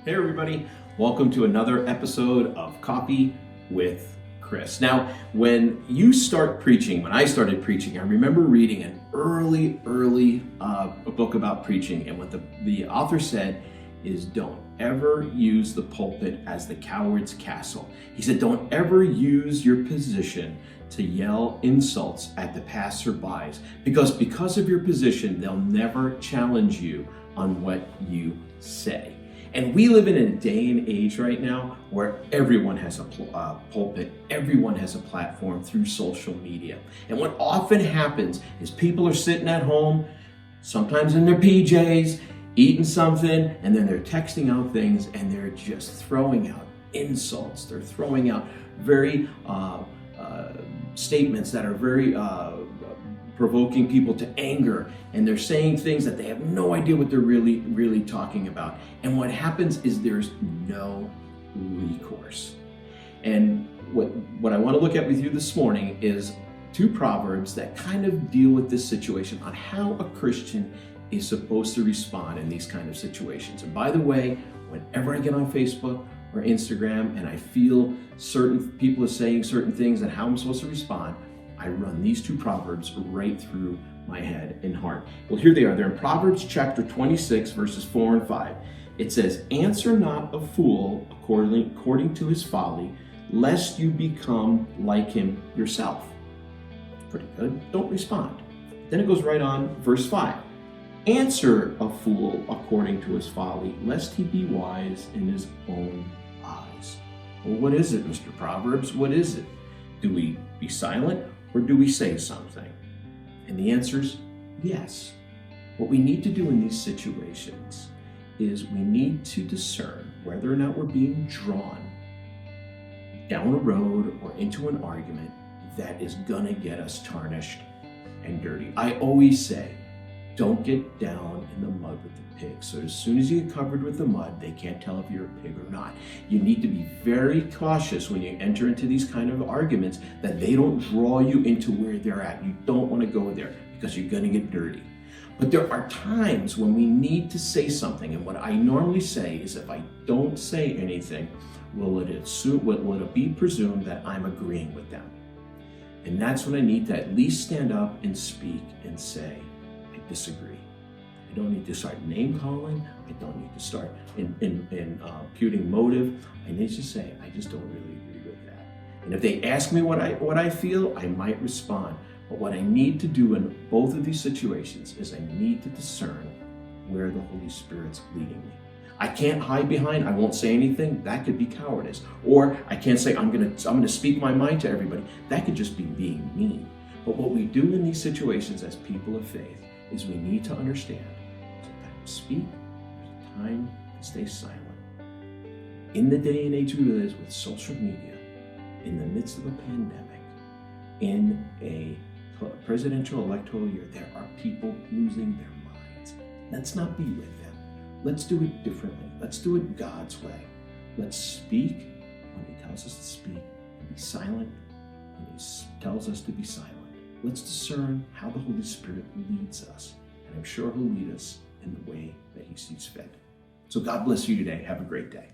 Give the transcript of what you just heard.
Hey everybody, welcome to another episode of Coffee with Chris. Now, when you start preaching, when I started preaching, I remember reading an early book about preaching, and what the author said is don't ever use the pulpit as the coward's castle. He said don't ever use your position to yell insults at the passerbys, because of your position, they'll never challenge you on what you say. And we live in a day and age right now where everyone has a pulpit, everyone has a platform through social media. And what often happens is people are sitting at home, sometimes in their PJs, eating something, and then they're texting out things and they're just throwing out insults. They're throwing out very statements that are very provoking people to anger, and they're saying things that they have no idea what they're really talking about. And what happens is there's no recourse. And what I want to look at with you this morning is two proverbs that kind of deal with this situation on how a Christian is supposed to respond in these kind of situations. And by the way, whenever I get on Facebook or Instagram and I feel certain people are saying certain things and how I'm supposed to respond, I run these two proverbs right through my head and heart. Well, here they are. They're in Proverbs chapter 26, verses 4 and 5. It says, "Answer not a fool according to his folly, lest you become like him yourself." Pretty good. Don't respond. Then it goes right on, verse 5. "Answer a fool according to his folly, lest he be wise in his own eyes." Well, what is it, Mr. Proverbs? What is it? Do we be silent or do we say something? And the answer is yes. What we need to do in these situations is we need to discern whether or not we're being drawn down a road or into an argument that is gonna get us tarnished and dirty. I always say, don't get down in the mud with the pigs. So as soon as you get covered with the mud, they can't tell if you're a pig or not. You need to be very cautious when you enter into these kind of arguments that they don't draw you into where they're at. You don't want to go there because you're going to get dirty. But there are times when we need to say something. And what I normally say is, if I don't say anything, will it be presumed that I'm agreeing with them? And that's when I need to at least stand up and speak and say, I disagree. I don't need to start name calling. I don't need to start imputing motive. I need to say, I just don't really agree with that. And if they ask me what I feel, I might respond. But what I need to do in both of these situations is I need to discern where the Holy Spirit's leading me. I can't hide behind, I won't say anything. That could be cowardice. Or I can't say, I'm gonna speak my mind to everybody. That could just be being mean. But what we do in these situations as people of faith is we need to understand there's a time to speak, there's a time to stay silent. In the day and age we live with social media, in the midst of a pandemic, in a presidential electoral year, there are people losing their minds. Let's not be with them. Let's do it differently. Let's do it God's way. Let's speak when He tells us to speak and be silent when He tells us to be silent. Let's discern how the Holy Spirit leads us, and I'm sure He'll lead us in the way that He sees fit. So God bless you today. Have a great day.